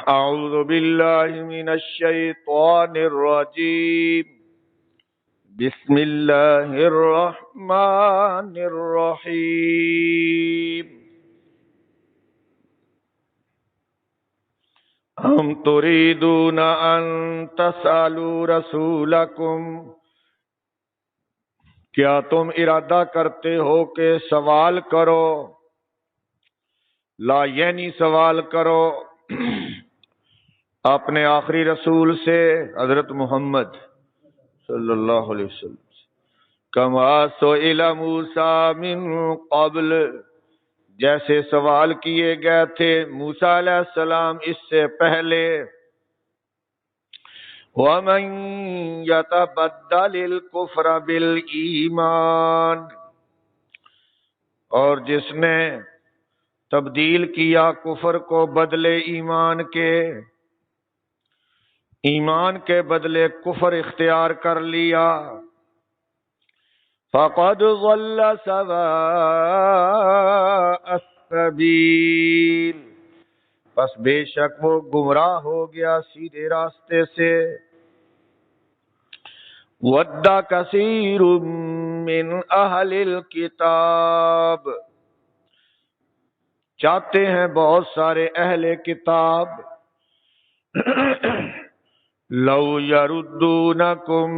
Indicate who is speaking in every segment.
Speaker 1: اعوذ باللہ من الشیطان الرجیم بسم اللہ الرحمن الرحیم ام تريدون ان تسألوا رسولکم، کیا تم ارادہ کرتے ہو کہ سوال کرو، لا یعنی سوال کرو اپنے آخری رسول سے حضرت محمد صلی اللہ علیہ وسلم، کما سئل موسیٰ من قبل، جیسے سوال کیے گئے تھے موسیٰ علیہ السلام اس سے پہلے، وَمَن يَتَبَدَّلِ الْكُفْرَ بِالْإِيمَانِ، اور جس نے تبدیل کیا کفر کو بدلے ایمان کے، ایمان کے بدلے کفر اختیار کر لیا، فَقَدْ ضَلَّ سَوَاءَ السَّبِيلِ، پس بے شک وہ گمراہ ہو گیا سیدھے راستے سے، وَدَّ كَثِيرٌ مِّنْ أَهْلِ الْكِتَابِ، چاہتے ہیں بہت سارے اہل کتاب، لو يردونکم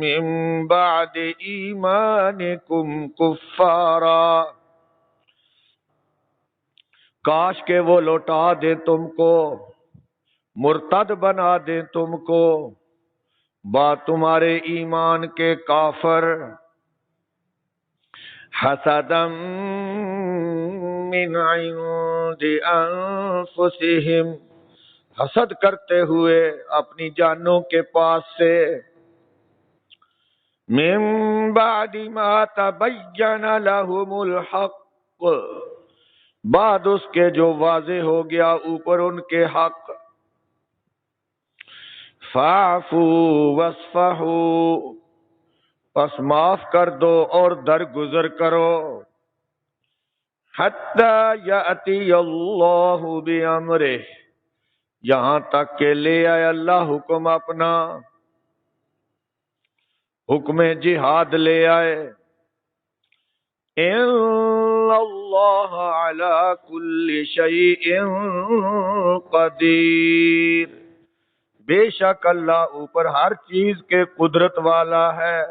Speaker 1: من بعد ایمانکم کفارا، کاش کہ وہ لوٹا دیں تم کو، مرتد بنا دیں تم کو بعد تمہارے ایمان کے کافر، حسدا من عند انفسہم، حسد کرتے ہوئے اپنی جانوں کے پاس سے، من بعد ما تبین لهم الحق، بعد اس کے جو واضح ہو گیا اوپر ان کے حق، فاعفوا واصفحوا، پس معاف کر دو اور درگزر کرو، حتی یأتی اللہ بامرہ، یہاں تک کہ لے آئے اللہ حکم اپنا، حکم جہاد لے آئے، ان اللہ علی کل شیء قدیر، بے شک اللہ اوپر ہر چیز کے قدرت والا ہے،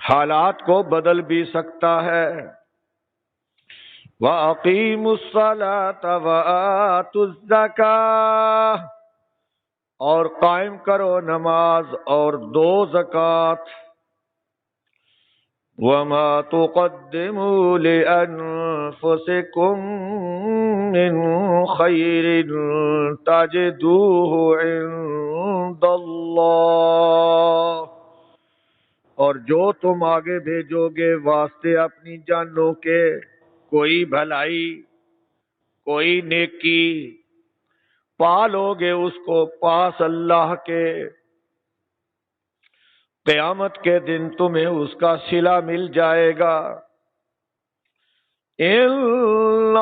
Speaker 1: حالات کو بدل بھی سکتا ہے، وَأَقِيمُوا الصَّلَاةَ وَآتُوا الزَّكَاةَ، اور قائم کرو نماز اور دو زکوٰۃ، وَمَا تُقَدِّمُوا لِأَنفُسِكُم مِّن خَيْرٍ تَجِدُوهُ عِندَ اللَّهِ، اور جو تم آگے بھیجو گے واسطے اپنی جانوں کے، کوئی بھلائی کوئی نیکی پالو گے اس کو پاس اللہ کے، قیامت کے دن تمہیں اس کا صلہ مل جائے گا، ان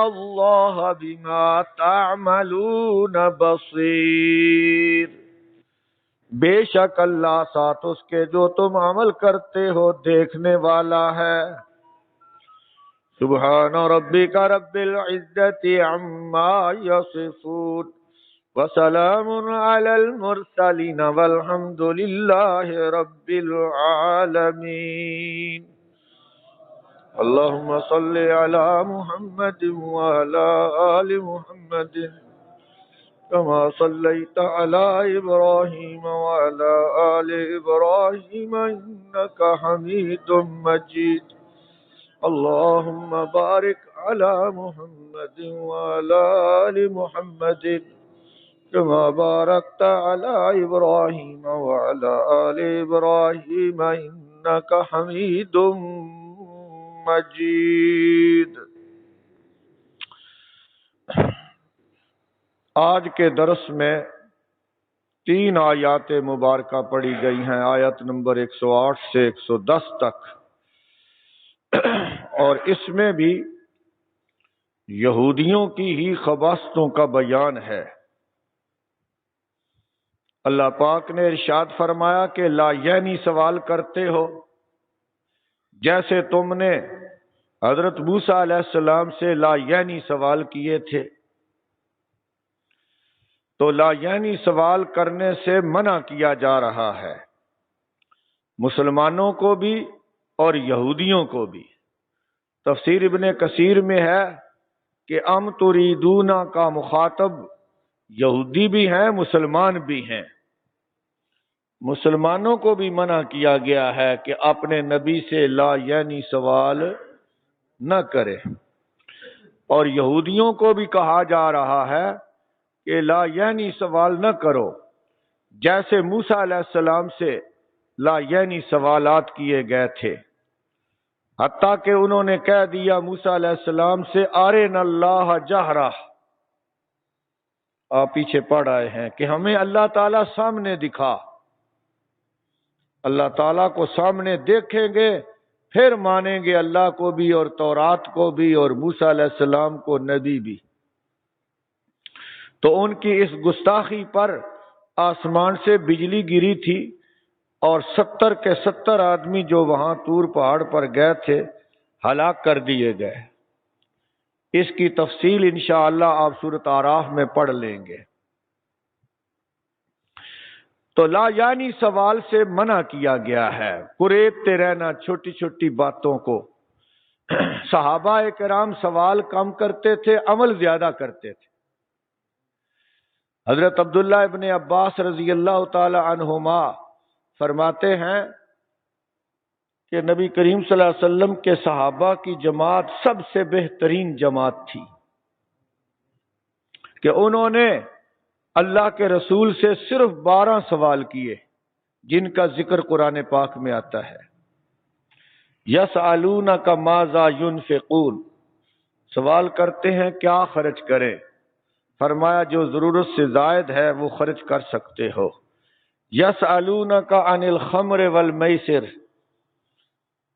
Speaker 1: اللہ بما تعملون بصیر، بے شک اللہ ساتھ اس کے جو تم عمل کرتے ہو دیکھنے والا ہے، سبحان ربک رب العزت عما یصفون، وسلام علی المرسلین والحمد للہ رب العالمین، اللہم صل علی محمد وعلی آل محمد کما صلیت علی ابراہیم وعلی آل ابراہیم انک حمید مجید، اللہم بارک علی محمد وعلی آل محمد کما بارکت علی ابراہیم وعلی آل ابراہیم انک حمید مجید۔ آج کے درس میں 3 آیات مبارکہ پڑھی گئی ہیں، آیت نمبر 108 سے 110 تک، اور اس میں بھی یہودیوں کی ہی خباثتوں کا بیان ہے۔ اللہ پاک نے ارشاد فرمایا کہ لا یعنی سوال کرتے ہو، جیسے تم نے حضرت موسیٰ علیہ السلام سے لا یعنی سوال کیے تھے۔ تو لا یعنی سوال کرنے سے منع کیا جا رہا ہے، مسلمانوں کو بھی اور یہودیوں کو بھی۔ تفسیر ابن کثیر میں ہے کہ ام تریدون کا مخاطب یہودی بھی ہیں، مسلمان بھی ہیں۔ مسلمانوں کو بھی منع کیا گیا ہے کہ اپنے نبی سے لا یعنی سوال نہ کرے، اور یہودیوں کو بھی کہا جا رہا ہے کہ لا یعنی سوال نہ کرو، جیسے موسیٰ علیہ السلام سے لا یعنی سوالات کیے گئے تھے، حتیٰ کہ انہوں نے کہہ دیا موسیٰ علیہ السلام سے ارنا اللہ جہرہ، آپ پیچھے پڑھ آئے ہیں کہ ہمیں اللہ تعالیٰ سامنے دکھا۔ اللہ تعالیٰ کو سامنے دیکھیں گے پھر مانیں گے اللہ کو بھی اور تورات کو بھی اور موسیٰ علیہ السلام کو نبی بھی۔ تو ان کی اس گستاخی پر آسمان سے بجلی گری تھی، اور 70 کے 70 آدمی جو وہاں طور پہاڑ پر گئے تھے ہلاک کر دیے گئے۔ اس کی تفصیل انشاءاللہ آپ سورۃ اعراف میں پڑھ لیں گے۔ تو لا یعنی سوال سے منع کیا گیا ہے، قریبتے رہنا چھوٹی چھوٹی باتوں کو۔ صحابہ کرام سوال کم کرتے تھے، عمل زیادہ کرتے تھے۔ حضرت عبداللہ ابن عباس رضی اللہ تعالی عنہما فرماتے ہیں کہ نبی کریم صلی اللہ علیہ وسلم کے صحابہ کی جماعت سب سے بہترین جماعت تھی، کہ انہوں نے اللہ کے رسول سے صرف 12 سوال کیے، جن کا ذکر قرآن پاک میں آتا ہے۔ یسألونک ماذا ینفقون، سوال کرتے ہیں کیا خرچ کریں، فرمایا جو ضرورت سے زائد ہے وہ خرچ کر سکتے ہو۔ یسألونک عن الخمر والمیسر،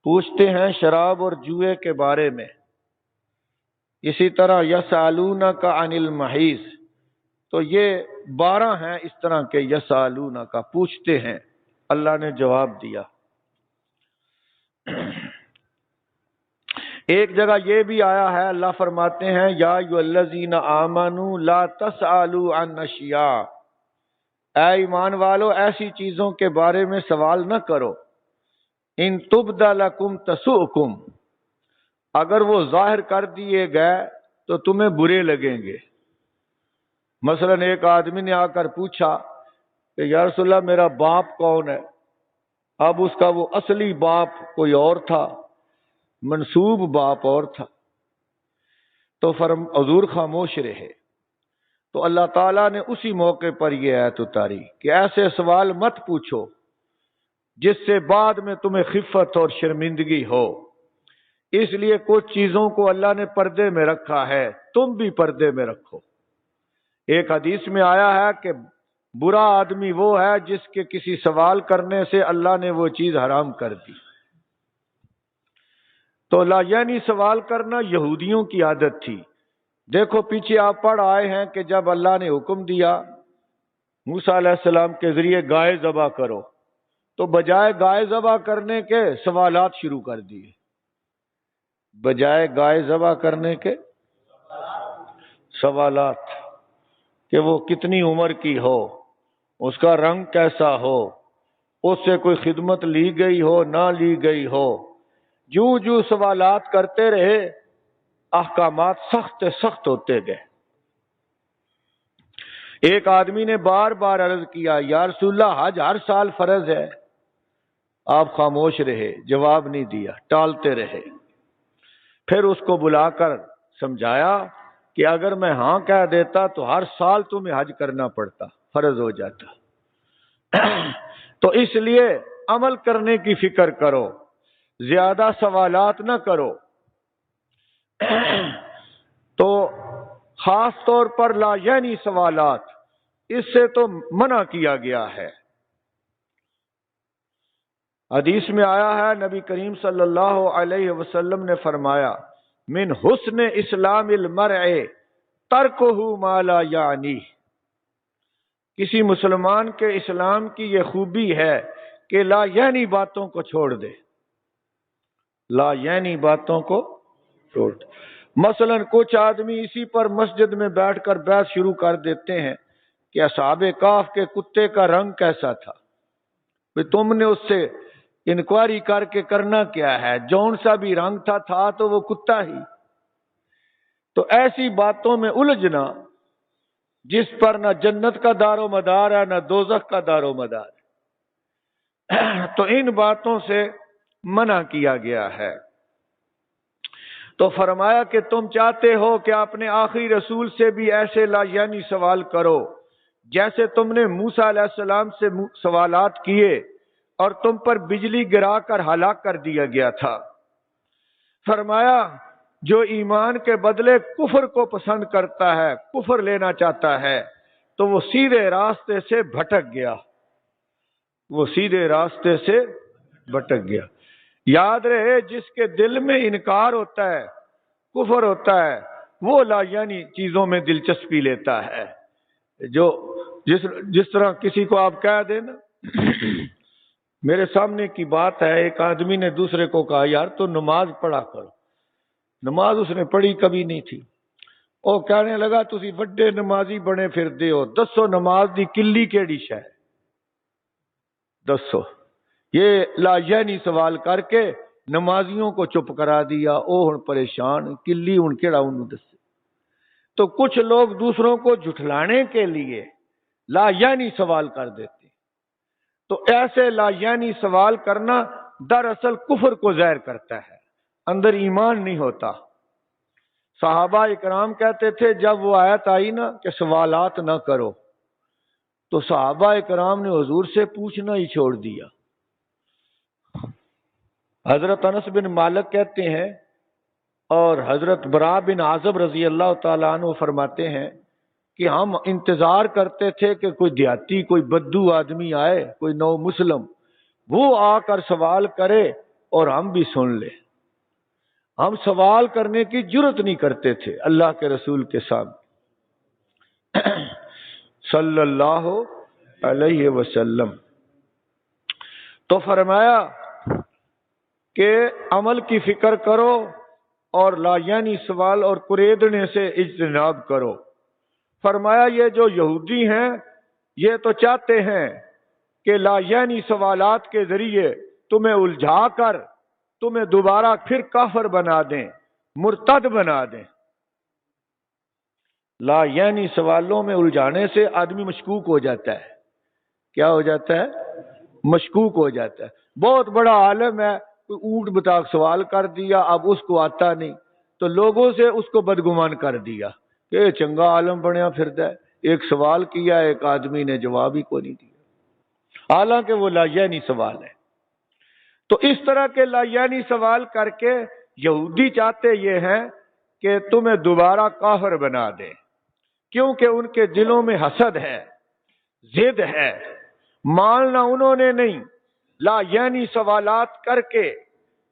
Speaker 1: پوچھتے ہیں شراب اور جوئے کے بارے میں۔ اسی طرح یسألونک عن المحیض، تو یہ 12 ہیں اس طرح کے یسألونک، پوچھتے ہیں۔ اللہ نے جواب دیا۔ ایک جگہ یہ بھی آیا ہے، اللہ فرماتے ہیں یا ایھا الذین آمنوا لا تسألوا عن اشیاء، اے ایمان والو ایسی چیزوں کے بارے میں سوال نہ کرو، ان تبد لکم تسؤکم، اگر وہ ظاہر کر دیے گئے تو تمہیں برے لگیں گے۔ مثلا ایک آدمی نے آ کر پوچھا کہ یا رسول اللہ میرا باپ کون ہے؟ اب اس کا وہ اصلی باپ کوئی اور تھا، منسوب باپ اور تھا، تو حضور خاموش رہے۔ تو اللہ تعالیٰ نے اسی موقع پر یہ آیت اتاری کہ ایسے سوال مت پوچھو جس سے بعد میں تمہیں خفت اور شرمندگی ہو۔ اس لیے کچھ چیزوں کو اللہ نے پردے میں رکھا ہے، تم بھی پردے میں رکھو۔ ایک حدیث میں آیا ہے کہ برا آدمی وہ ہے جس کے کسی سوال کرنے سے اللہ نے وہ چیز حرام کر دی۔ تو لا یعنی سوال کرنا یہودیوں کی عادت تھی۔ دیکھو پیچھے آپ پڑھ آئے ہیں کہ جب اللہ نے حکم دیا موسیٰ علیہ السلام کے ذریعے گائے ذبح کرو، تو بجائے گائے ذبح کرنے کے سوالات شروع کر دیے۔ بجائے گائے ذبح کرنے کے سوالات، کہ وہ کتنی عمر کی ہو، اس کا رنگ کیسا ہو، اس سے کوئی خدمت لی گئی ہو نہ لی گئی ہو۔ جو سوالات کرتے رہے احکامات سخت سخت ہوتے گئے۔ ایک آدمی نے بار بار عرض کیا یا رسول اللہ حج ہر سال فرض ہے، آپ خاموش رہے، جواب نہیں دیا، ٹالتے رہے۔ پھر اس کو بلا کر سمجھایا کہ اگر میں ہاں کہہ دیتا تو ہر سال تمہیں حج کرنا پڑتا، فرض ہو جاتا۔ تو اس لیے عمل کرنے کی فکر کرو، زیادہ سوالات نہ کرو۔ تو خاص طور پر لا یعنی سوالات، اس سے تو منع کیا گیا ہے۔ حدیث میں آیا ہے نبی کریم صلی اللہ علیہ وسلم نے فرمایا من حسن اسلام المرء ترکہ ما لا یعنی، کسی مسلمان کے اسلام کی یہ خوبی ہے کہ لا یعنی باتوں کو چھوڑ دے، لا یعنی باتوں کو چھوڑ دے۔ مثلا کچھ آدمی اسی پر مسجد میں بیٹھ کر بحث شروع کر دیتے ہیں کہ اصحاب کہف کے کتے کا رنگ کیسا تھا، تم نے اس سے انکوائری کر کے کرنا کیا ہے، جون سا بھی رنگ تھا تو وہ کتا ہی۔ تو ایسی باتوں میں الجھنا جس پر نہ جنت کا دار و مدار ہے نہ دوزخ کا دار و مدار ہے، تو ان باتوں سے منع کیا گیا ہے۔ تو فرمایا کہ تم چاہتے ہو کہ اپنے آخری رسول سے بھی ایسے لا یعنی سوال کرو جیسے تم نے موسیٰ علیہ السلام سے سوالات کیے اور تم پر بجلی گرا کر ہلاک کر دیا گیا تھا۔ فرمایا جو ایمان کے بدلے کفر کو پسند کرتا ہے، کفر لینا چاہتا ہے، تو وہ سیدھے راستے سے بھٹک گیا، وہ سیدھے راستے سے بھٹک گیا۔ یاد رہے جس کے دل میں انکار ہوتا ہے، کفر ہوتا ہے، وہ لا یعنی چیزوں میں دلچسپی لیتا ہے۔ جو جس طرح کسی کو آپ کہہ دیں نا، میرے سامنے کی بات ہے، ایک آدمی نے دوسرے کو کہا یار تو نماز پڑھا کرو، نماز اس نے پڑھی کبھی نہیں تھی، وہ کہنے لگا تسی بڑے نمازی بنے پھر دے ہو، دسو نماز دی کلی کیڑی شے، دسو۔ یہ لا یعنی سوال کر کے نمازیوں کو چپ کرا دیا، او ہن پریشان کلی ہن کیڑا انہوں دسے۔ تو کچھ لوگ دوسروں کو جھٹلانے کے لیے لا یعنی سوال کر دیتے، تو ایسے لا یعنی سوال کرنا دراصل کفر کو ظاہر کرتا ہے، اندر ایمان نہیں ہوتا۔ صحابہ اکرام کہتے تھے جب وہ آیت آئی نا کہ سوالات نہ کرو، تو صحابہ اکرام نے حضور سے پوچھنا ہی چھوڑ دیا۔ حضرت انس بن مالک کہتے ہیں اور حضرت برا بن عازب رضی اللہ تعالیٰ عنہ فرماتے ہیں کہ ہم انتظار کرتے تھے کہ کوئی دیہاتی، کوئی بدو آدمی آئے، کوئی نو مسلم، وہ آ کر سوال کرے اور ہم بھی سن لیں۔ ہم سوال کرنے کی جرت نہیں کرتے تھے اللہ کے رسول کے سامنے صلی اللہ علیہ وسلم۔ تو فرمایا کہ عمل کی فکر کرو اور لا یعنی سوال اور قریدنے سے اجتناب کرو۔ فرمایا یہ جو یہودی ہیں یہ تو چاہتے ہیں کہ لا یعنی سوالات کے ذریعے تمہیں الجھا کر تمہیں دوبارہ پھر کافر بنا دیں، مرتد بنا دیں۔ لا یعنی سوالوں میں الجھانے سے آدمی مشکوک ہو جاتا ہے۔ کیا ہو جاتا ہے؟ مشکوک ہو جاتا ہے۔ بہت بڑا عالم ہے، کوئی اونٹ بطاق سوال کر دیا، اب اس کو آتا نہیں تو لوگوں سے اس کو بدگمان کر دیا کہ چنگا عالم بنیا پھردا ہے، ایک سوال کیا ایک آدمی نے جواب ہی کو نہیں دیا، حالانکہ وہ لا یعنی سوال ہے۔ تو اس طرح کے لا یعنی سوال کر کے یہودی چاہتے یہ ہیں کہ تمہیں دوبارہ کافر بنا دیں، کیونکہ ان کے دلوں میں حسد ہے، ضد ہے، ماننا انہوں نے نہیں، لا یعنی سوالات کر کے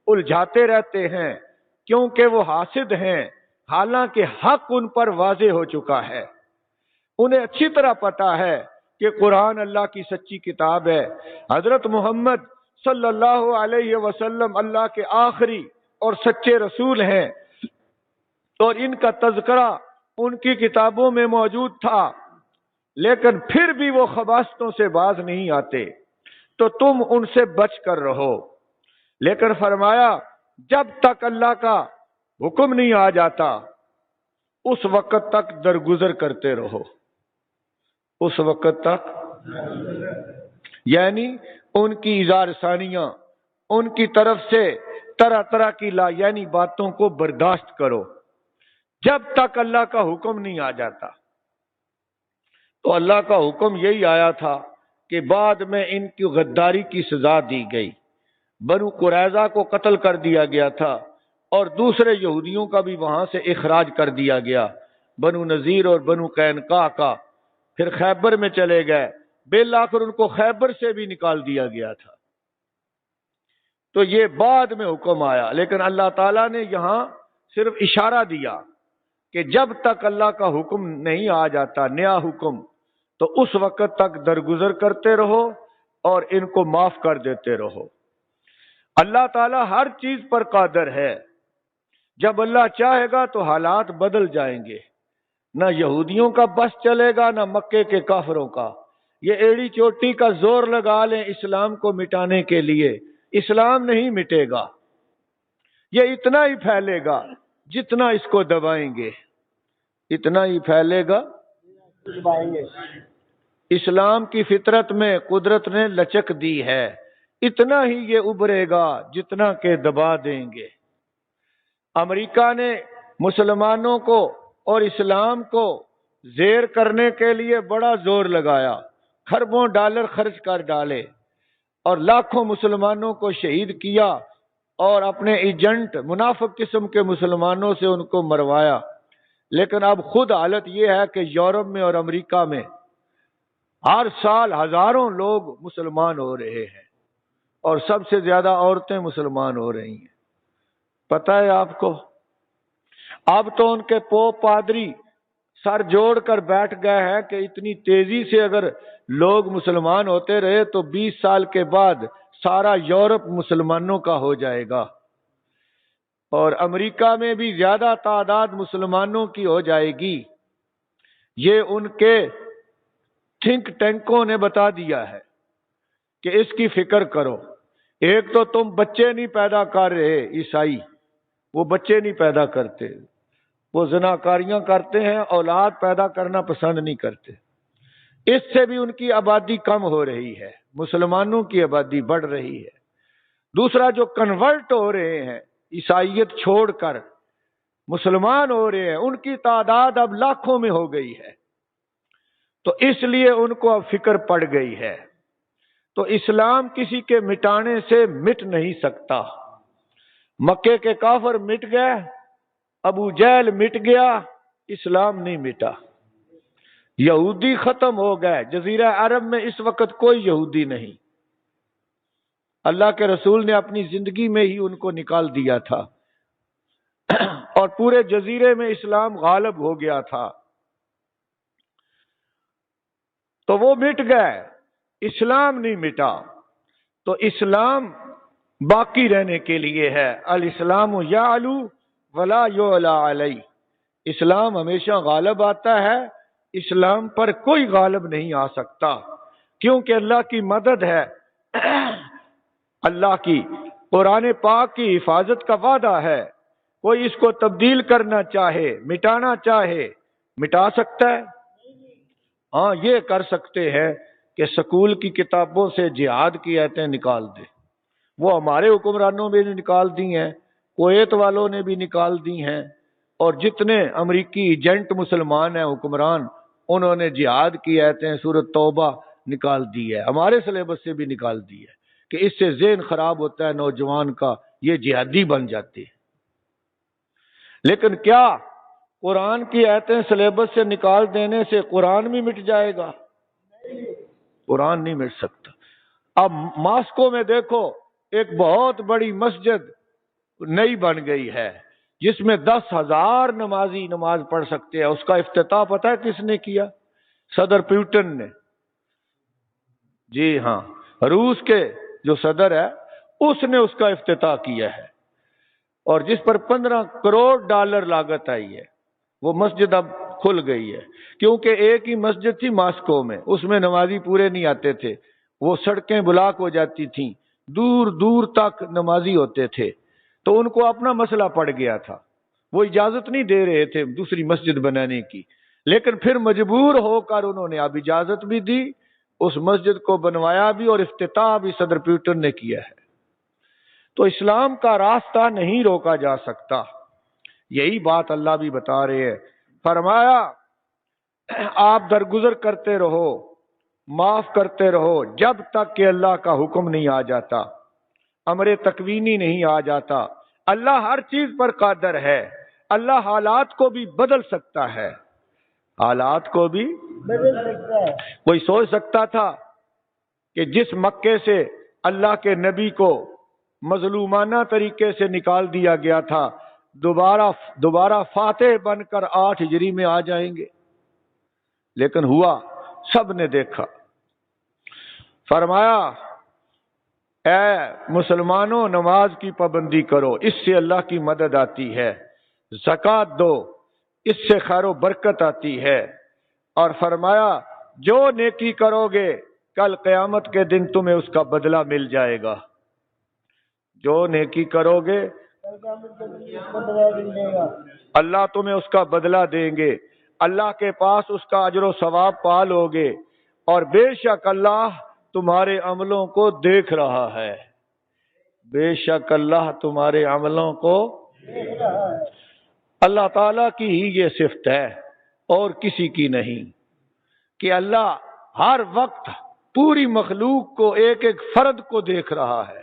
Speaker 1: الجھاتے رہتے ہیں کیونکہ وہ حاسد ہیں، حالانکہ حق ان پر واضح ہو چکا ہے۔ انہیں اچھی طرح پتا ہے کہ قرآن اللہ کی سچی کتاب ہے، حضرت محمد صلی اللہ علیہ وسلم اللہ کے آخری اور سچے رسول ہیں، اور ان کا تذکرہ ان کی کتابوں میں موجود تھا، لیکن پھر بھی وہ خباثتوں سے باز نہیں آتے، تو تم ان سے بچ کر رہو۔ لیکن فرمایا جب تک اللہ کا حکم نہیں آ جاتا اس وقت تک درگزر کرتے رہو، اس وقت تک، یعنی ان کی اظہار ثانیہ، ان کی طرف سے طرح طرح کی لا یعنی باتوں کو برداشت کرو جب تک اللہ کا حکم نہیں آ جاتا۔ تو اللہ کا حکم یہی آیا تھا کہ بعد میں ان کی غداری کی سزا دی گئی، بنو قریظہ کو قتل کر دیا گیا تھا اور دوسرے یہودیوں کا بھی وہاں سے اخراج کر دیا گیا، بنو نذیر اور بنو قینقاع کا، پھر خیبر میں چلے گئے، بالآخر ان کو خیبر سے بھی نکال دیا گیا تھا۔ تو یہ بعد میں حکم آیا، لیکن اللہ تعالیٰ نے یہاں صرف اشارہ دیا کہ جب تک اللہ کا حکم نہیں آ جاتا نیا حکم، تو اس وقت تک درگزر کرتے رہو اور ان کو معاف کر دیتے رہو۔ اللہ تعالیٰ ہر چیز پر قادر ہے، جب اللہ چاہے گا تو حالات بدل جائیں گے۔ نہ یہودیوں کا بس چلے گا نہ مکے کے کافروں کا۔ یہ ایڑی چوٹی کا زور لگا لیں اسلام کو مٹانے کے لیے، اسلام نہیں مٹے گا۔ یہ اتنا ہی پھیلے گا جتنا اس کو دبائیں گے، اتنا ہی پھیلے گا۔ اسلام کی فطرت میں قدرت نے لچک دی ہے، اتنا ہی یہ ابھرے گا جتنا کہ دبا دیں گے۔ امریکہ نے مسلمانوں کو اور اسلام کو زیر کرنے کے لیے بڑا زور لگایا، خربوں ڈالر خرچ کر ڈالے اور لاکھوں مسلمانوں کو شہید کیا اور اپنے ایجنٹ منافق قسم کے مسلمانوں سے ان کو مروایا۔ لیکن اب خود حالت یہ ہے کہ یورپ میں اور امریکہ میں ہر سال ہزاروں لوگ مسلمان ہو رہے ہیں اور سب سے زیادہ عورتیں مسلمان ہو رہی ہیں۔ پتہ ہے آپ کو؟ اب تو ان کے پوپ پادری سر جوڑ کر بیٹھ گئے ہیں کہ اتنی تیزی سے اگر لوگ مسلمان ہوتے رہے تو 20 سال کے بعد سارا یورپ مسلمانوں کا ہو جائے گا، اور امریکہ میں بھی زیادہ تعداد مسلمانوں کی ہو جائے گی۔ یہ ان کے تھنک ٹینکوں نے بتا دیا ہے کہ اس کی فکر کرو۔ ایک تو تم بچے نہیں پیدا کر رہے، عیسائی وہ بچے نہیں پیدا کرتے، وہ زناکاریاں کرتے ہیں، اولاد پیدا کرنا پسند نہیں کرتے۔ اس سے بھی ان کی آبادی کم ہو رہی ہے، مسلمانوں کی آبادی بڑھ رہی ہے۔ دوسرا، جو کنورٹ ہو رہے ہیں عیسائیت چھوڑ کر مسلمان ہو رہے ہیں، ان کی تعداد اب لاکھوں میں ہو گئی ہے، تو اس لیے ان کو اب فکر پڑ گئی ہے۔ تو اسلام کسی کے مٹانے سے مٹ نہیں سکتا۔ مکے کے کافر مٹ گئے، ابو جہل مٹ گیا، اسلام نہیں مٹا۔ یہودی ختم ہو گئے، جزیرہ عرب میں اس وقت کوئی یہودی نہیں۔ اللہ کے رسول نے اپنی زندگی میں ہی ان کو نکال دیا تھا اور پورے جزیرے میں اسلام غالب ہو گیا تھا۔ تو وہ مٹ گئے، اسلام نہیں مٹا۔ تو اسلام باقی رہنے کے لیے ہے۔ الاسلام یعلو ولا یعلی علیہ، اسلام ہمیشہ غالب آتا ہے، اسلام پر کوئی غالب نہیں آ سکتا، کیونکہ اللہ کی مدد ہے، اللہ کی قرآن پاک کی حفاظت کا وعدہ ہے۔ کوئی اس کو تبدیل کرنا چاہے، مٹانا چاہے، مٹا سکتا ہے؟ ہاں، یہ کر سکتے ہیں کہ سکول کی کتابوں سے جہاد کی آیتیں نکال دے۔ وہ ہمارے حکمرانوں نے بھی نکال دی ہیں، کویت والوں نے بھی نکال دی ہیں، اور جتنے امریکی ایجنٹ مسلمان ہیں حکمران، انہوں نے جہاد کی آیتیں سورۃ توبہ نکال دی ہے، ہمارے سلیبس سے بھی نکال دی ہے کہ اس سے ذہن خراب ہوتا ہے نوجوان کا، یہ جہادی بن جاتے ہیں۔ لیکن کیا قرآن کی آیتیں سلیبس سے نکال دینے سے قرآن بھی مٹ جائے گا؟ قرآن نہیں مٹ سکتا۔ اب ماسکو میں دیکھو، ایک بہت بڑی مسجد نئی بن گئی ہے جس میں 10,000 نمازی نماز پڑھ سکتے ہیں۔ اس کا افتتاح پتہ ہے کس نے کیا؟ صدر پیوٹن نے۔ جی ہاں، روس کے جو صدر ہے اس نے اس کا افتتاح کیا ہے، اور جس پر $15 کروڑ لاگت آئی ہے۔ وہ مسجد اب کھل گئی ہے، کیونکہ ایک ہی مسجد تھی ماسکو میں، اس میں نمازی پورے نہیں آتے تھے، وہ سڑکیں بلاک ہو جاتی تھیں، دور دور تک نمازی ہوتے تھے، تو ان کو اپنا مسئلہ پڑ گیا تھا، وہ اجازت نہیں دے رہے تھے دوسری مسجد بنانے کی، لیکن پھر مجبور ہو کر انہوں نے اب اجازت بھی دی، اس مسجد کو بنوایا بھی اور افتتاح بھی صدر پیوٹن نے کیا ہے۔ تو اسلام کا راستہ نہیں روکا جا سکتا، یہی بات اللہ بھی بتا رہے ہیں۔ فرمایا آپ درگزر کرتے رہو، معاف کرتے رہو، جب تک کہ اللہ کا حکم نہیں آ جاتا، امر تکوینی نہیں آ جاتا۔ اللہ ہر چیز پر قادر ہے، اللہ حالات کو بھی بدل سکتا ہے، حالات کو بھی بدل سکتا ہے۔ کوئی سوچ سکتا تھا کہ جس مکے سے اللہ کے نبی کو مظلومانہ طریقے سے نکال دیا گیا تھا، دوبارہ فاتح بن کر 8 ہجری میں آ جائیں گے، لیکن ہوا، سب نے دیکھا۔ فرمایا اے مسلمانوں، نماز کی پابندی کرو، اس سے اللہ کی مدد آتی ہے، زکوٰۃ دو، اس سے خیر و برکت آتی ہے، اور فرمایا جو نیکی کرو گے کل قیامت کے دن تمہیں اس کا بدلہ مل جائے گا، جو نیکی کرو گے اللہ تمہیں اس کا بدلہ دیں گے، اللہ کے پاس اس کا اجر و ثواب پا لو گے، اور بے شک اللہ تمہارے عملوں کو دیکھ رہا ہے، بے شک اللہ تمہارے عملوں کو دیکھ رہا ہے۔ اللہ تعالیٰ کی ہی یہ صفت ہے اور کسی کی نہیں، کہ اللہ ہر وقت پوری مخلوق کو، ایک ایک فرد کو دیکھ رہا ہے۔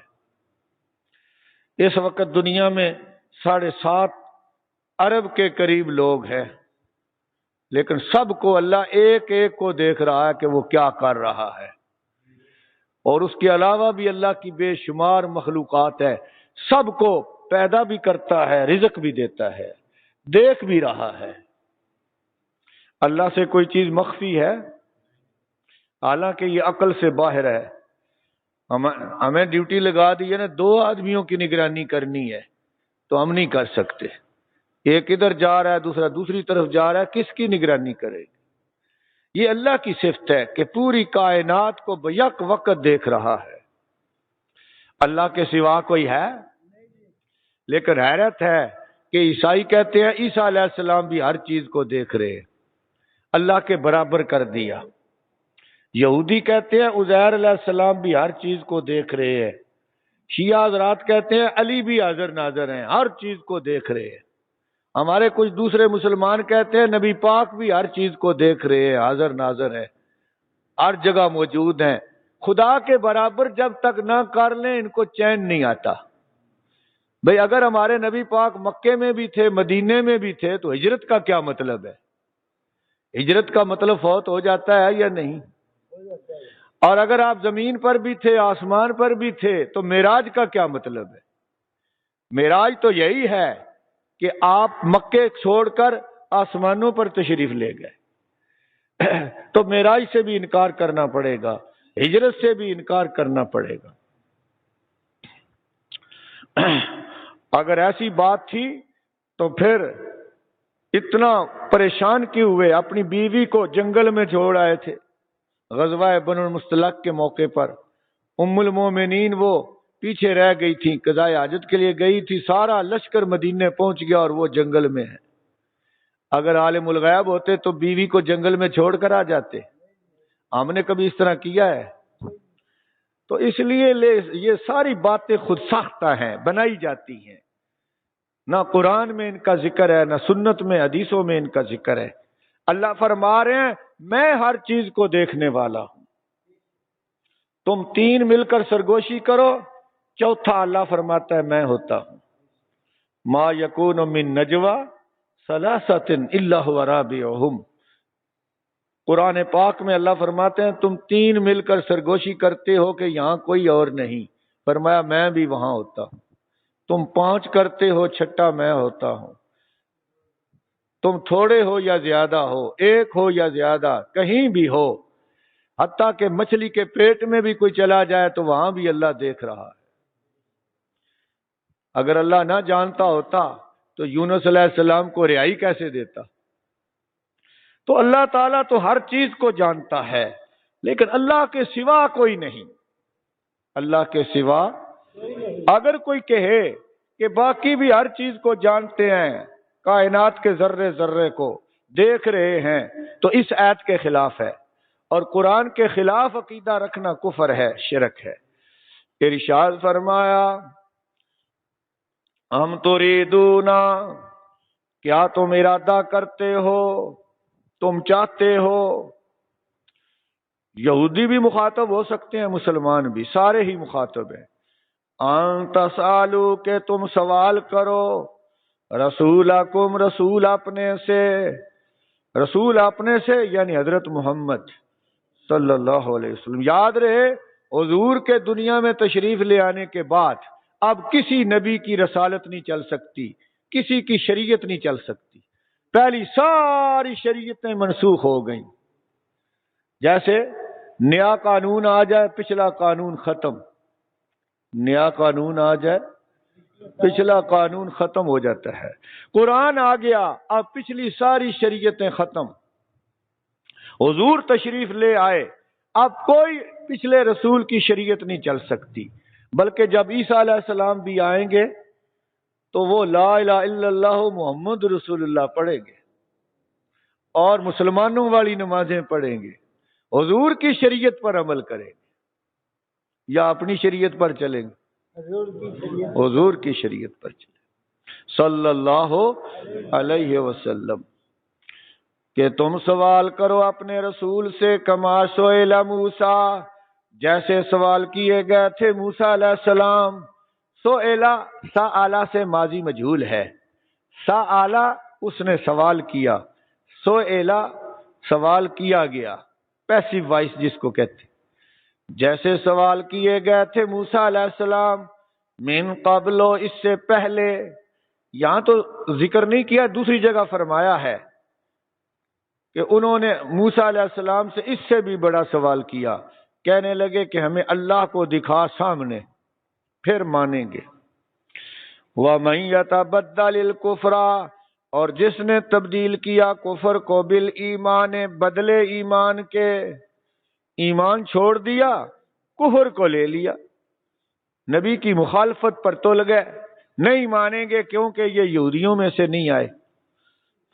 Speaker 1: اس وقت دنیا میں 7.5 ارب کے قریب لوگ ہیں، لیکن سب کو اللہ ایک ایک کو دیکھ رہا ہے کہ وہ کیا کر رہا ہے، اور اس کے علاوہ بھی اللہ کی بے شمار مخلوقات ہے، سب کو پیدا بھی کرتا ہے، رزق بھی دیتا ہے، دیکھ بھی رہا ہے۔ اللہ سے کوئی چیز مخفی ہے؟ حالانکہ یہ عقل سے باہر ہے۔ ہمیں ڈیوٹی لگا دی ہے نا 2 آدمیوں کی نگرانی کرنی ہے، تو ہم نہیں کر سکتے، ایک ادھر جا رہا ہے، دوسرا دوسری طرف جا رہا ہے، کس کی نگرانی کرے گی؟ یہ اللہ کی صفت ہے کہ پوری کائنات کو بیک وقت دیکھ رہا ہے۔ اللہ کے سوا کوئی ہے؟ لیکن حیرت ہے کہ عیسائی کہتے ہیں عیسیٰ علیہ السلام بھی ہر چیز کو دیکھ رہے ہیں، اللہ کے برابر کر دیا۔ یہودی کہتے ہیں عزیر علیہ السلام بھی ہر چیز کو دیکھ رہے ہیں۔ شیعہ حضرات کہتے ہیں علی بھی حاضر ناظر ہیں، ہر چیز کو دیکھ رہے ہیں۔ ہمارے کچھ دوسرے مسلمان کہتے ہیں نبی پاک بھی ہر چیز کو دیکھ رہے ہیں، حاضر ناظر ہیں، ہر جگہ موجود ہیں۔ خدا کے برابر جب تک نہ کر لیں ان کو چین نہیں آتا۔ بھئی اگر ہمارے نبی پاک مکے میں بھی تھے، مدینے میں بھی تھے، تو ہجرت کا کیا مطلب ہے؟ ہجرت کا مطلب فوت ہو جاتا ہے یا نہیں؟ اور اگر آپ زمین پر بھی تھے، آسمان پر بھی تھے، تو معراج کا کیا مطلب ہے؟ معراج تو یہی ہے کہ آپ مکے چھوڑ کر آسمانوں پر تشریف لے گئے، تو معراج سے بھی انکار کرنا پڑے گا، ہجرت سے بھی انکار کرنا پڑے گا۔ اگر ایسی بات تھی تو پھر اتنا پریشان کیوں ہوئے؟ اپنی بیوی کو جنگل میں چھوڑ آئے تھے غزوہ بنو المصطلق کے موقع پر، ام المومنین وہ پیچھے رہ گئی تھی، قضاء حاجت کے لیے گئی تھی، سارا لشکر مدینے پہنچ گیا اور وہ جنگل میں ہے۔ اگر عالم الغیب ہوتے تو بیوی کو جنگل میں چھوڑ کر آ جاتے؟ ہم نے کبھی اس طرح کیا ہے؟ تو اس لیے یہ ساری باتیں خود ساختہ ہیں، بنائی جاتی ہیں، نہ قرآن میں ان کا ذکر ہے، نہ سنت میں، حدیثوں میں ان کا ذکر ہے۔ اللہ فرما رہے ہیں میں ہر چیز کو دیکھنے والا ہوں، تم 3 مل کر سرگوشی کرو، چوتھا اللہ فرماتا ہے میں ہوتا ہوں۔ ما یکون من نجوا ثلاثۃ الا هو رابعهم، قرآن پاک میں اللہ فرماتے ہیں تم 3 مل کر سرگوشی کرتے ہو کہ یہاں کوئی اور نہیں، فرمایا میں بھی وہاں ہوتا ہوں۔ تم 5 کرتے ہو، چھٹا میں ہوتا ہوں۔ تم تھوڑے ہو یا زیادہ ہو، 1 ہو یا زیادہ، کہیں بھی ہو، حتیٰ کہ مچھلی کے پیٹ میں بھی کوئی چلا جائے تو وہاں بھی اللہ دیکھ رہا ہے۔ اگر اللہ نہ جانتا ہوتا تو یونس علیہ السلام کو رہائی کیسے دیتا؟ تو اللہ تعالیٰ تو ہر چیز کو جانتا ہے، لیکن اللہ کے سوا کوئی نہیں، اللہ کے سوا اگر کوئی کہے کہ باقی بھی ہر چیز کو جانتے ہیں، کائنات کے ذرے ذرے کو دیکھ رہے ہیں، تو اس آیت کے خلاف ہے، اور قرآن کے خلاف عقیدہ رکھنا کفر ہے، شرک ہے۔ ارشاد فرمایا ہم تریدون، کیا تم ارادہ کرتے ہو، تم چاہتے ہو؟ یہودی بھی مخاطب ہو سکتے ہیں، مسلمان بھی، سارے ہی مخاطب ہیں۔ ان تسالو، کہ تم سوال کرو، رسولکم، رسول اپنے سے، رسول اپنے سے یعنی حضرت محمد صلی اللہ علیہ وسلم۔ یاد رہے حضور کے دنیا میں تشریف لے آنے کے بعد اب کسی نبی کی رسالت نہیں چل سکتی، کسی کی شریعت نہیں چل سکتی، پہلی ساری شریعتیں منسوخ ہو گئیں۔ جیسے نیا قانون آ جائے پچھلا قانون ختم، نیا قانون آ جائے پچھلا قانون ختم ہو جاتا ہے۔ قرآن آ گیا، اب پچھلی ساری شریعتیں ختم۔ حضور تشریف لے آئے، اب کوئی پچھلے رسول کی شریعت نہیں چل سکتی، بلکہ جب عیسیٰ علیہ السلام بھی آئیں گے تو وہ لا الہ الا اللہ محمد رسول اللہ پڑھیں گے اور مسلمانوں والی نمازیں پڑھیں گے، حضور کی شریعت پر عمل کریں گے یا اپنی شریعت پر چلیں گے؟ حضور کی شریعت پر چلیں صلی اللہ علیہ وسلم کہ تم سوال کرو اپنے رسول سے کما سئل موسیٰ، جیسے سوال کیے گئے تھے موسیٰ علیہ السلام۔ سئلا سآلا سے ماضی مجہول ہے، سآلا اس نے سوال کیا، سئلا سوال کیا گیا، پیسیو وائس جس کو کہتے ہیں۔ جیسے سوال کیے گئے تھے موسیٰ علیہ السلام من قبل، اس سے پہلے، یہاں تو ذکر نہیں کیا، دوسری جگہ فرمایا ہے کہ انہوں نے موسیٰ علیہ السلام سے اس سے بھی بڑا سوال کیا، کہنے لگے کہ ہمیں اللہ کو دکھا سامنے پھر مانیں گے۔ وَمَن يَتَبَدَّلِ الْكُفْرَ، اور جس نے تبدیل کیا کفر کو بالایمان، بدلے ایمان کے، ایمان چھوڑ دیا کفر کو لے لیا، نبی کی مخالفت پر تل گئے، نہیں مانیں گے کیونکہ یہ یہودیوں میں سے نہیں آئے،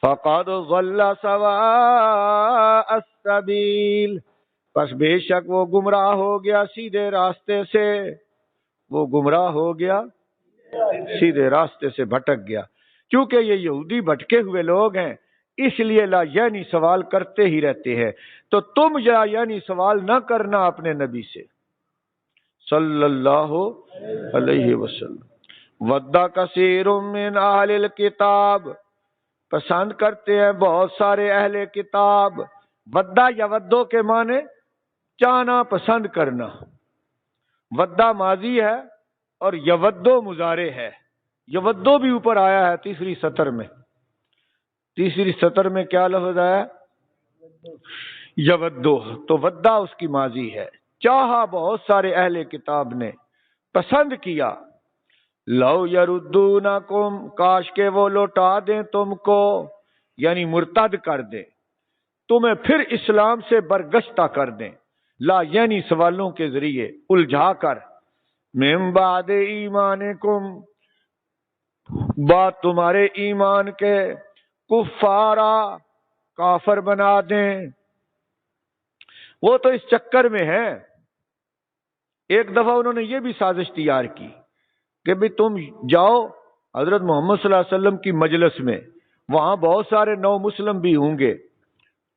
Speaker 1: فَقَدْ ضَلَّ سَوَاءَ السَّبِيلِ، پس بے شک وہ گمراہ ہو گیا سیدھے راستے سے، وہ گمراہ ہو گیا سیدھے راستے سے بھٹک گیا۔ کیونکہ یہ یہودی بھٹکے ہوئے لوگ ہیں، اس لیے لا یعنی سوال کرتے ہی رہتے ہیں، تو تم لا یعنی سوال نہ کرنا اپنے نبی سے صلی اللہ علیہ وسلم۔ وَدَّ کثیر من اہل الکتاب، پسند کرتے ہیں بہت سارے اہل کتاب، ودہ یا ودو کے معنی چاہنا، پسند کرنا، ودہ ماضی ہے اور یودو مضارع ہے، یودو بھی اوپر آیا ہے تیسری سطر میں، تیسری سطر میں کیا لفظ آیا؟ یودو، تو ودہ اس کی ماضی ہے، چاہا بہت سارے اہل کتاب نے، پسند کیا، لو یردونکم، کاش کہ وہ لوٹا دیں تم کو، یعنی مرتد کر دیں، تمہیں پھر اسلام سے برگشتہ کر دیں، لا یعنی سوالوں کے ذریعے الجھا کر، من بعد ایمانکم، بعد تمہارے ایمان کے، کفارا، کافر بنا دیں۔ وہ تو اس چکر میں ہیں، ایک دفعہ انہوں نے یہ بھی سازش تیار کی کہ بھی تم جاؤ حضرت محمد صلی اللہ علیہ وسلم کی مجلس میں، وہاں بہت سارے نو مسلم بھی ہوں گے،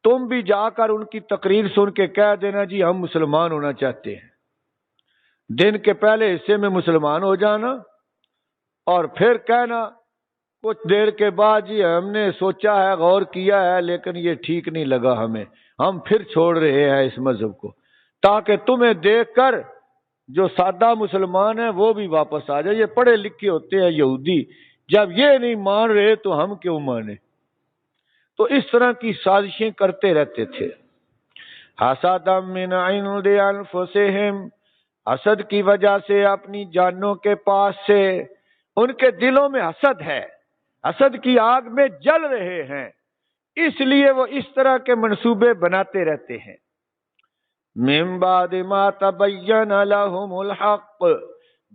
Speaker 1: تم بھی جا کر ان کی تقریر سن کے کہہ دینا جی ہم مسلمان ہونا چاہتے ہیں، دن کے پہلے حصے میں مسلمان ہو جانا، اور پھر کہنا کچھ دیر کے بعد جی ہم نے سوچا ہے، غور کیا ہے، لیکن یہ ٹھیک نہیں لگا ہمیں، ہم پھر چھوڑ رہے ہیں اس مذہب کو، تاکہ تمہیں دیکھ کر جو سادہ مسلمان ہیں وہ بھی واپس آ جائے، یہ پڑھے لکھے ہوتے ہیں یہودی، جب یہ نہیں مان رہے تو ہم کیوں مانیں؟ تو اس طرح کی سازشیں کرتے رہتے تھے۔ حسدا من عند انفسہم، حسد کی وجہ سے اپنی جانوں کے پاس سے، ان کے دلوں میں حسد ہے، حسد کی آگ میں جل رہے ہیں، اس لیے وہ اس طرح کے منصوبے بناتے رہتے ہیں۔ من بعد ما تبین لهم الحق،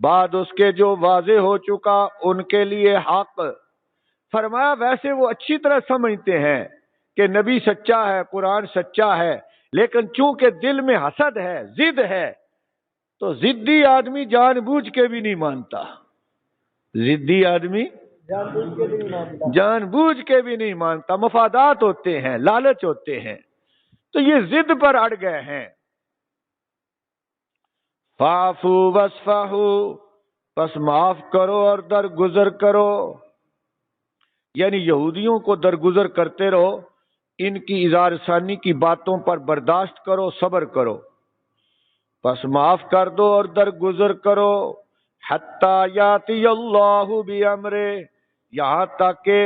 Speaker 1: بعد اس کے جو واضح ہو چکا ان کے لیے حق۔ فرمایا ویسے وہ اچھی طرح سمجھتے ہیں کہ نبی سچا ہے، قرآن سچا ہے، لیکن چونکہ دل میں حسد ہے، ضد ہے، تو ضدی آدمی جان بوجھ کے بھی نہیں مانتا، ضدی آدمی جان بوجھ کے بھی نہیں مانتا، مفادات ہوتے ہیں، لالچ ہوتے ہیں، تو یہ ضد پر اڑ گئے ہیں۔ فاعفوا واصفحوا، پس معاف کرو اور درگزر کرو، یعنی یہودیوں کو درگزر کرتے رہو، ان کی اظہار ثانی کی باتوں پر برداشت کرو، صبر کرو، پس معاف کر دو اور درگزر کرو، حتی یاتی اللہ بامرہ، یہاں تک کہ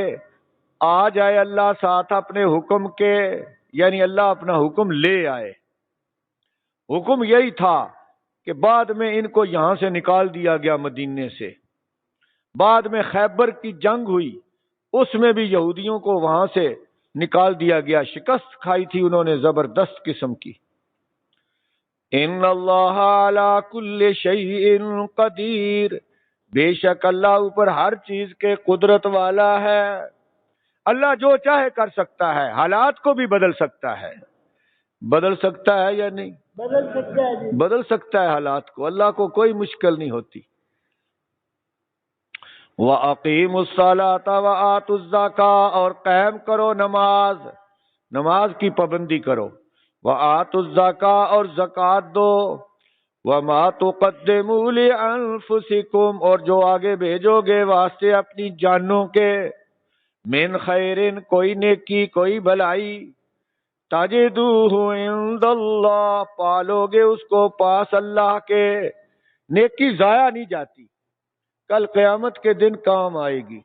Speaker 1: آ جائے اللہ ساتھ اپنے حکم کے، یعنی اللہ اپنا حکم لے آئے۔ حکم یہی تھا کہ بعد میں ان کو یہاں سے نکال دیا گیا مدینے سے، بعد میں خیبر کی جنگ ہوئی، اس میں بھی یہودیوں کو وہاں سے نکال دیا گیا، شکست کھائی تھی انہوں نے زبردست قسم کی۔ ان اللہ علی کل شیء قدیر، بے شک اللہ اوپر ہر چیز کے قدرت والا ہے۔ اللہ جو چاہے کر سکتا ہے، حالات کو بھی بدل سکتا ہے۔ بدل سکتا ہے یا نہیں؟
Speaker 2: بدل سکتا ہے جی۔
Speaker 1: بدل سکتا ہے حالات کو، اللہ کو کوئی مشکل نہیں ہوتی۔ وَأَقِيمُوا الصَّلَاةَ وَآتُوا الزَّكَاةَ، اور قائم کرو نماز، نماز کی پابندی کرو۔ وَآتُوا الزَّكَاةَ، اور زکوٰۃ دو۔ وَمَا تُقَدِّمُوا لِأَنفُسِكُمْ، اور جو آگے بھیجو گے واسطے اپنی جانوں کے، من خیرن، کوئی نیکی کوئی بھلائی، تجدوہ عند اللہ، پالو گے اس کو پاس اللہ کے۔ نیکی ضائع نہیں جاتی، کل قیامت کے دن کام آئے گی۔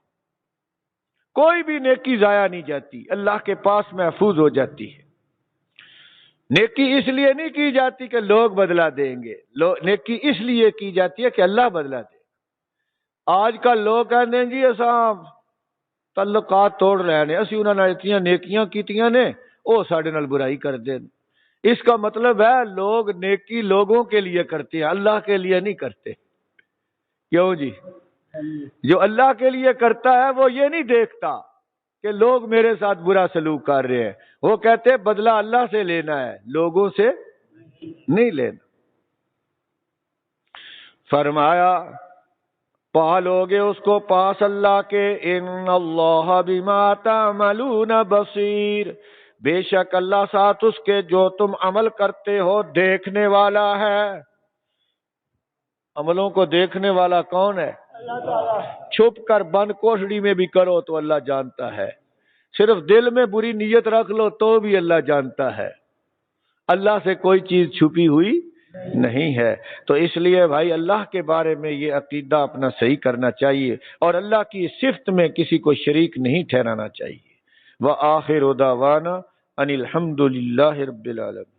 Speaker 1: کوئی بھی نیکی ضائع نہیں جاتی، اللہ کے پاس محفوظ ہو جاتی ہے۔ نیکی اس لیے نہیں کی جاتی کہ لوگ بدلہ دیں گے، نیکی اس لیے کی جاتی ہے کہ اللہ بدلہ دے۔ آج کل لوگ کہتے ہیں جی اساں تعلقات توڑ رہے ہیں، اسی انہوں نے اتنی نیکیاں کیتیاں نے، وہ ساڈے نال برائی کر دیں۔ اس کا مطلب ہے لوگ نیکی لوگوں کے لیے کرتے ہیں، اللہ کے لیے نہیں کرتے۔ کیوں جی؟ جو اللہ کے لیے کرتا ہے وہ یہ نہیں دیکھتا کہ لوگ میرے ساتھ برا سلوک کر رہے ہیں، وہ کہتے بدلہ اللہ سے لینا ہے، لوگوں سے نہیں لینا۔ فرمایا پالو گے اس کو پاس اللہ کے، ان اللہ بما تعملون بصیر، بے شک اللہ ساتھ اس کے جو تم عمل کرتے ہو دیکھنے والا ہے۔ عملوں کو دیکھنے والا کون ہے؟
Speaker 2: اللہ تعالیٰ۔
Speaker 1: چھپ کر بند کوٹڑی میں بھی کرو تو اللہ جانتا ہے، صرف دل میں بری نیت رکھ لو تو بھی اللہ جانتا ہے۔ اللہ سے کوئی چیز چھپی ہوئی نہیں ہے۔ تو اس لیے بھائی اللہ کے بارے میں یہ عقیدہ اپنا صحیح کرنا چاہیے، اور اللہ کی صفت میں کسی کو شریک نہیں ٹھہرانا چاہیے۔ وآخر دعوانا ان الحمد للہ رب العالمین۔